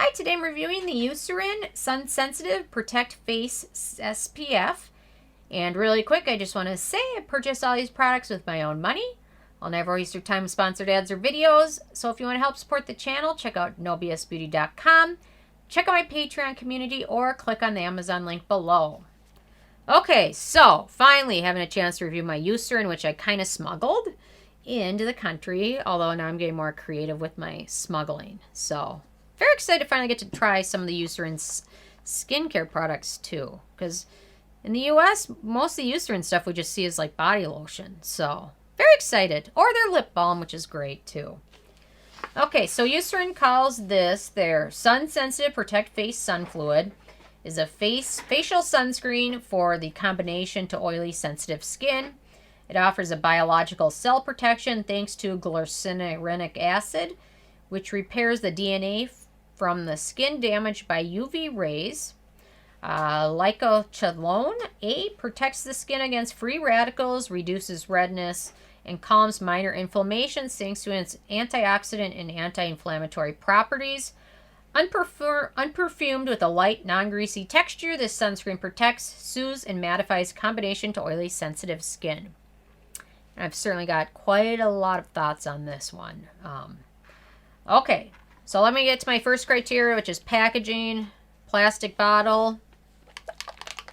Hi, today I'm reviewing the Eucerin Sun Sensitive Protect Face SPF. And really quick, I just want to say I purchased all these products with my own money. I'll never waste your time with sponsored ads or videos. So if you want to help support the channel, check out nobsbeauty.com, check out my Patreon community, or click on the Amazon link below. Okay, so finally having a chance to review my Eucerin, which I kind of smuggled into the country, although now I'm getting more creative with my smuggling. So very excited to finally get to try some of the Eucerin's skincare products too, because in the US, most of the Eucerin stuff we just see is like body lotion. So very excited. Or their lip balm, which is great too. Okay, so Eucerin calls this their Sun Sensitive Protect Face Sun Fluid. Is a facial sunscreen for the combination to oily sensitive skin. It offers a biological cell protection thanks to glycerinic acid, which repairs the DNA from the skin damaged by UV rays. Aka-Uvinul A protects the skin against free radicals, reduces redness, and calms minor inflammations thanks to its antioxidant and anti-inflammatory properties. Unperfumed with a light, non-greasy texture, this sunscreen protects, soothes, and mattifies combination to oily, sensitive skin. And I've certainly got quite a lot of thoughts on this one. Okay, so let me get to my first criteria, which is packaging. Plastic bottle.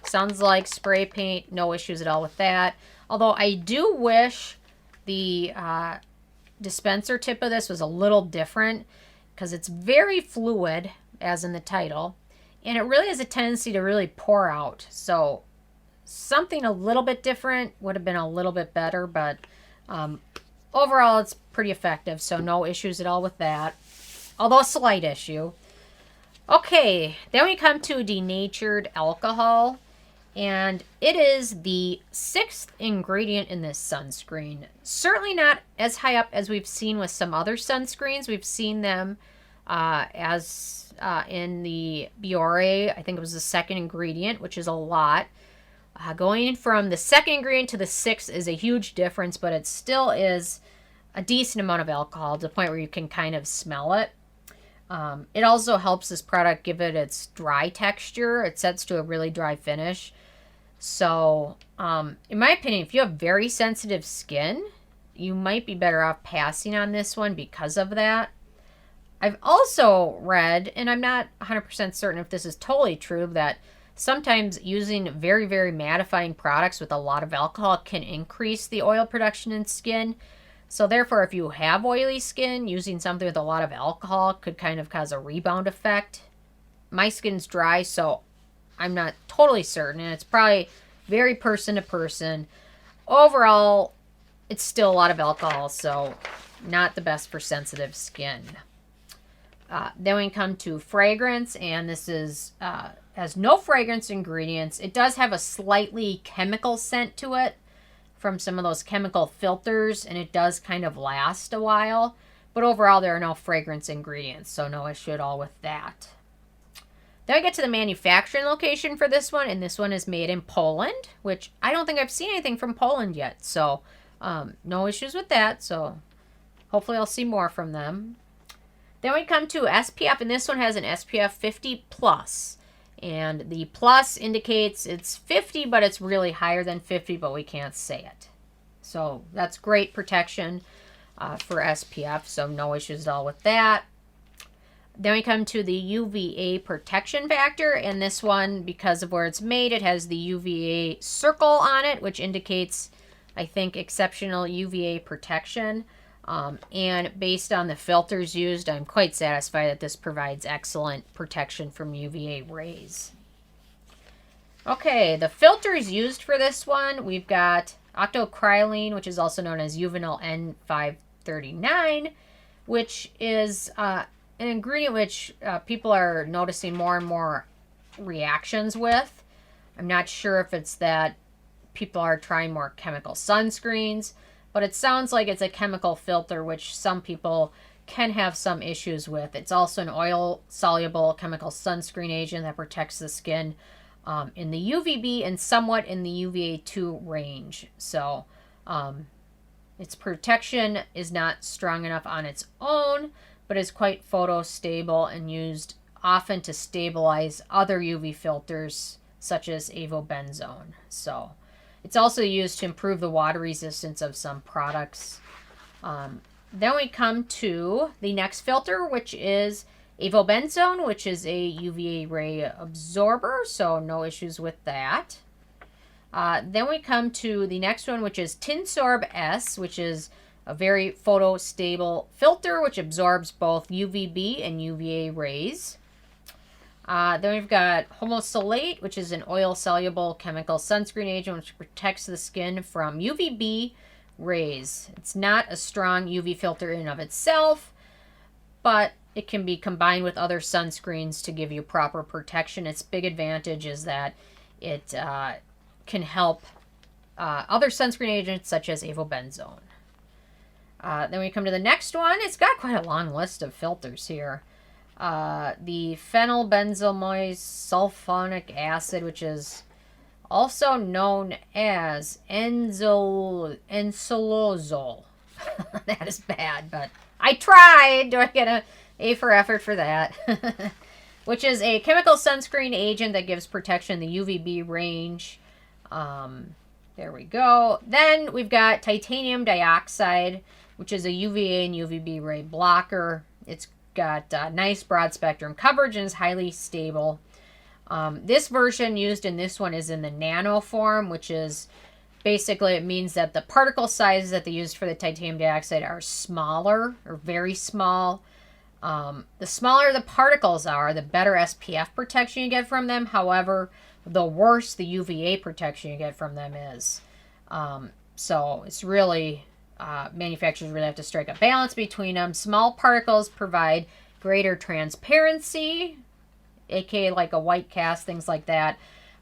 Sounds like spray paint. No issues at all with that. Although I do wish the dispenser tip of this was a little different, because it's very fluid, as in the title, and it really has a tendency to really pour out. So something a little bit different would have been a little bit better, but overall it's pretty effective, so no issues at all with that, although a slight issue. Okay, then we come to denatured alcohol, and it is the 6th ingredient in this sunscreen. Certainly not as high up as we've seen with some other sunscreens. We've seen them in the Biore. I think it was the 2nd ingredient, which is a lot. Going from the 2nd ingredient to the 6th is a huge difference, but it still is a decent amount of alcohol to the point where you can kind of smell it. It also helps this product give it its dry texture. It sets to a really dry finish. So, in my opinion, if you have very sensitive skin, you might be better off passing on this one because of that. I've also read, and I'm not 100% certain if this is totally true, that sometimes using very, very mattifying products with a lot of alcohol can increase the oil production in skin. So therefore, if you have oily skin, using something with a lot of alcohol could kind of cause a rebound effect. My skin's dry, so I'm not totally certain, and it's probably very person to person. Overall, it's still a lot of alcohol, so not the best for sensitive skin. Then we come to fragrance, and this is has no fragrance ingredients. It does have a slightly chemical scent to it from some of those chemical filters, and it does kind of last a while. But overall, there are no fragrance ingredients, so no issue at all with that. Then I get to the manufacturing location for this one, and this one is made in Poland, which I don't think I've seen anything from Poland yet. So no issues with that, so hopefully I'll see more from them. Then we come to SPF, and this one has an SPF 50 plus. And the plus indicates it's 50, but it's really higher than 50, but we can't say it. So that's great protection for SPF, so no issues at all with that. Then we come to the UVA protection factor, and this one, because of where it's made, it has the UVA circle on it, which indicates, I think, exceptional UVA protection. And based on the filters used, I'm quite satisfied that this provides excellent protection from UVA rays. Okay, the filters used for this one, we've got Octocrylene, which is also known as Uvinul N539, which is an ingredient which people are noticing more and more reactions with. I'm not sure if it's that people are trying more chemical sunscreens, but it sounds like it's a chemical filter, which some people can have some issues with. It's also an oil-soluble chemical sunscreen agent that protects the skin in the UVB and somewhat in the UVA II range. So its protection is not strong enough on its own, but is quite photostable and used often to stabilize other UV filters such as Avobenzone. So it's also used to improve the water resistance of some products. Then we come to the next filter, which is Avobenzone, which is a UVA ray absorber, so no issues with that. Then we come to the next one, which is Tinsorb S, which is a very photostable filter, which absorbs both UVB and UVA rays. Then we've got homosalate, which is an oil-soluble chemical sunscreen agent which protects the skin from UVB rays. It's not a strong UV filter in and of itself, but it can be combined with other sunscreens to give you proper protection. Its big advantage is that it can help other sunscreen agents such as Avobenzone. Then we come to the next one. It's got quite a long list of filters here. The phenylbenzoyl sulfonic acid, which is also known as ensolozole. That is bad, but I tried. Do I get an A for effort for that? Which is a chemical sunscreen agent that gives protection in the UVB range. There we go. Then we've got titanium dioxide, which is a UVA and UVB ray blocker. It's got nice broad spectrum coverage and is highly stable. This version used in this one is in the nano form, which is basically, it means that the particle sizes that they used for the titanium dioxide are smaller or very small. The smaller the particles are, the better SPF protection you get from them. However, the worse the UVA protection you get from them is. So it's really, manufacturers really have to strike a balance between them. Small particles provide greater transparency, aka like a white cast, things like that.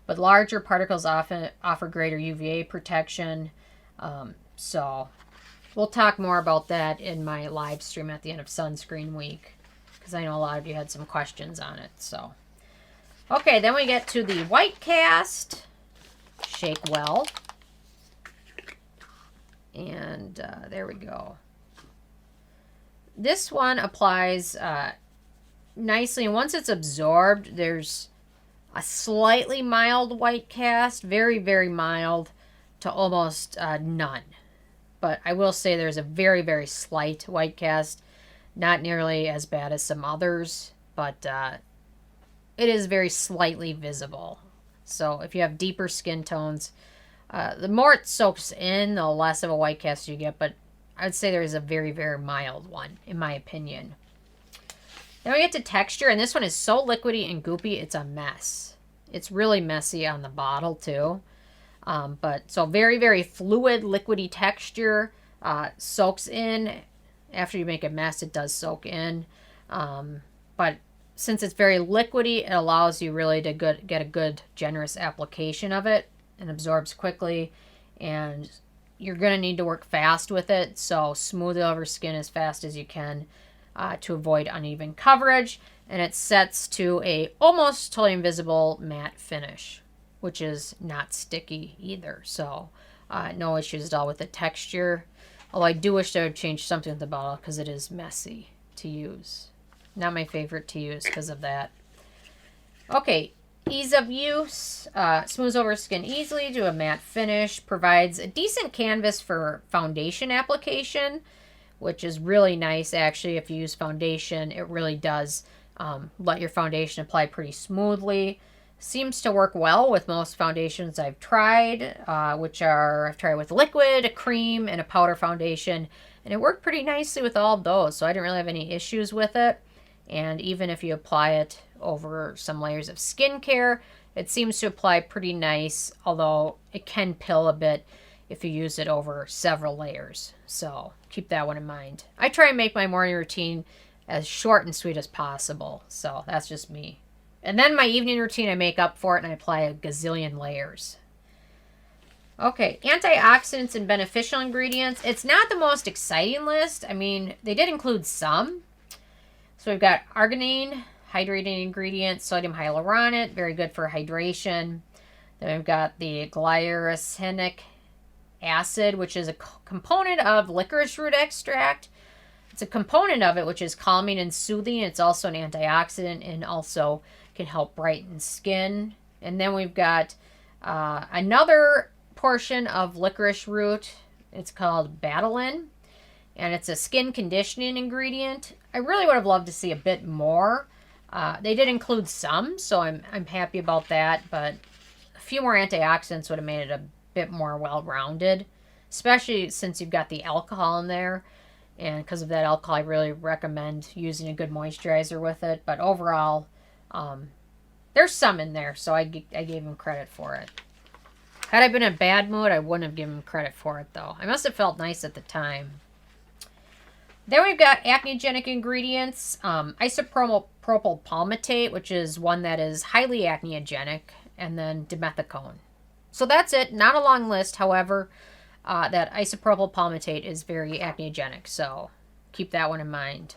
But larger particles often offer greater UVA protection. So we'll talk more about that in my live stream at the end of Sunscreen Week, because I know a lot of you had some questions on it. So, okay, then we get to the white cast. Shake well. And there we go. This one applies nicely, and once it's absorbed, there's a slightly mild white cast, very, very mild to almost none. But I will say there's a very, very slight white cast, not nearly as bad as some others, but it is very slightly visible. So if you have deeper skin tones, the more it soaks in, the less of a white cast you get, but I'd say there is a very, very mild one, in my opinion. Then we get to texture, and this one is so liquidy and goopy, it's a mess. It's really messy on the bottle, too. But so very, very fluid, liquidy texture, soaks in. After you make a mess, it does soak in. But since it's very liquidy, it allows you really to get a good, generous application of it, and absorbs quickly. And you're going to need to work fast with it, so smooth it over skin as fast as you can to avoid uneven coverage. And it sets to a almost totally invisible matte finish, which is not sticky either. So no issues at all with the texture. Although I do wish they would change something with the bottle, because it is messy to use. Not my favorite to use because of that. Okay, ease of use. Smooths over skin easily to a matte finish. Provides a decent canvas for foundation application, which is really nice, actually. If you use foundation, it really does let your foundation apply pretty smoothly. Seems to work well with most foundations I've tried, which are, I've tried with liquid, a cream, and a powder foundation. And it worked pretty nicely with all of those, so I didn't really have any issues with it. And even if you apply it over some layers of skincare, it seems to apply pretty nice, although it can pill a bit if you use it over several layers. So keep that one in mind. I try and make my morning routine as short and sweet as possible, so that's just me. And then my evening routine, I make up for it and I apply a gazillion layers. Okay, antioxidants and beneficial ingredients. It's not the most exciting list. I mean, they did include some. So we've got arginine, hydrating ingredient, sodium hyaluronate, very good for hydration. Then we've got the glycyrrhenic acid, which is a component of licorice root extract. it's a component of it, which is calming and soothing. It's also an antioxidant and also can help brighten skin. And then we've got another portion of licorice root. It's called Betylene, and it's a skin conditioning ingredient. I really would have loved to see a bit more. They did include some, so I'm happy about that, but a few more antioxidants would have made it a bit more well-rounded, especially since you've got the alcohol in there. And because of that alcohol, I really recommend using a good moisturizer with it. But overall, there's some in there, so I gave him credit for it. Had I been in a bad mood, I wouldn't have given him credit for it, though. I must have felt nice at the time. Then we've got acneogenic ingredients. Isopropyl palmitate, which is one that is highly acneogenic, and then dimethicone. So that's it. Not a long list, however. That isopropyl palmitate is very acneogenic, so keep that one in mind.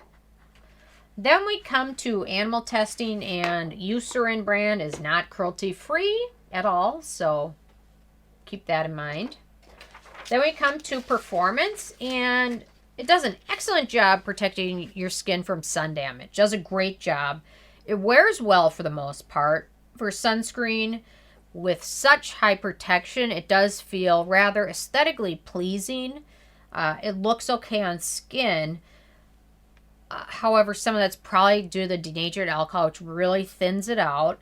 Then we come to animal testing, and Eucerin brand is not cruelty-free at all, so keep that in mind. Then we come to performance, and it does an excellent job protecting your skin from sun damage. It does a great job. It wears well for the most part. For sunscreen, with such high protection, it does feel rather aesthetically pleasing. It looks okay on skin. However, some of that's probably due to the denatured alcohol, which really thins it out.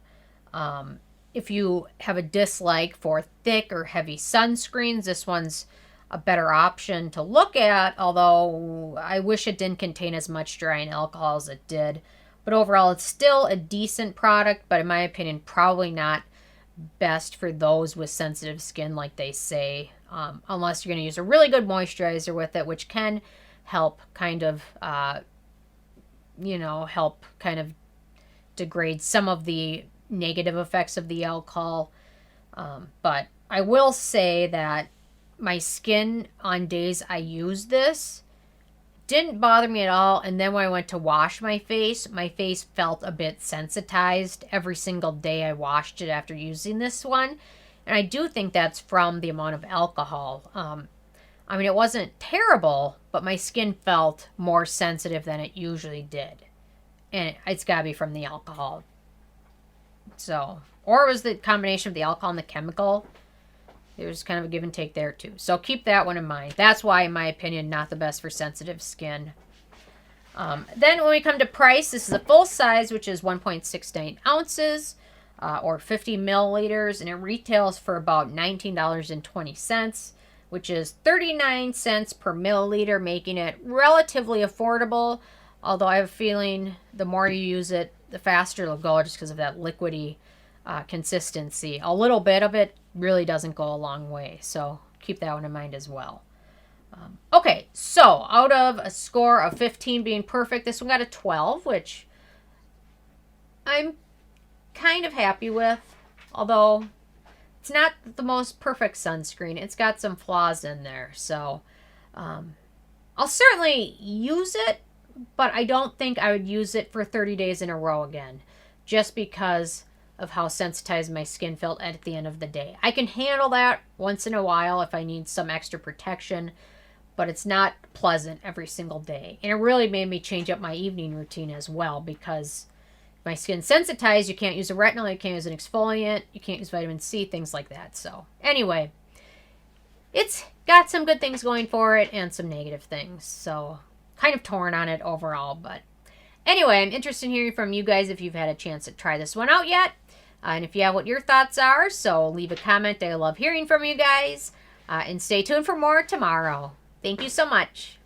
If you have a dislike for thick or heavy sunscreens, this one's a better option to look at, although I wish it didn't contain as much drying alcohol as it did. But overall, it's still a decent product, but in my opinion, probably not best for those with sensitive skin, like they say, unless you're going to use a really good moisturizer with it, which can help kind of, degrade some of the negative effects of the alcohol. But I will say that my skin on days I used this didn't bother me at all. And then when I went to wash my face felt a bit sensitized every single day I washed it after using this one. And I do think that's from the amount of alcohol. It wasn't terrible, but my skin felt more sensitive than it usually did. And it's got to be from the alcohol. So, or it was the combination of the alcohol and the chemical. There's kind of a give and take there too. So keep that one in mind. That's why, in my opinion, not the best for sensitive skin. Then when we come to price, this is a full size, which is 1.69 ounces or 50 milliliters. And it retails for about $19.20, which is 39 cents per milliliter, making it relatively affordable. Although I have a feeling the more you use it, the faster it'll go just because of that liquidy consistency. A little bit of it really doesn't go a long way, so keep that one in mind as well. Okay, so out of a score of 15 being perfect, this one got a 12, which I'm kind of happy with, although it's not the most perfect sunscreen. It's got some flaws in there, so I'll certainly use it, but I don't think I would use it for 30 days in a row again, just because of how sensitized my skin felt at the end of the day. I can handle that once in a while if I need some extra protection, but it's not pleasant every single day. And it really made me change up my evening routine as well, because my skin's sensitized. You can't use a retinol, you can't use an exfoliant, you can't use vitamin C, things like that. So anyway, it's got some good things going for it and some negative things. So kind of torn on it overall, but anyway, I'm interested in hearing from you guys if you've had a chance to try this one out yet. And if you have what your thoughts are, so leave a comment. I love hearing from you guys. And stay tuned for more tomorrow. Thank you so much.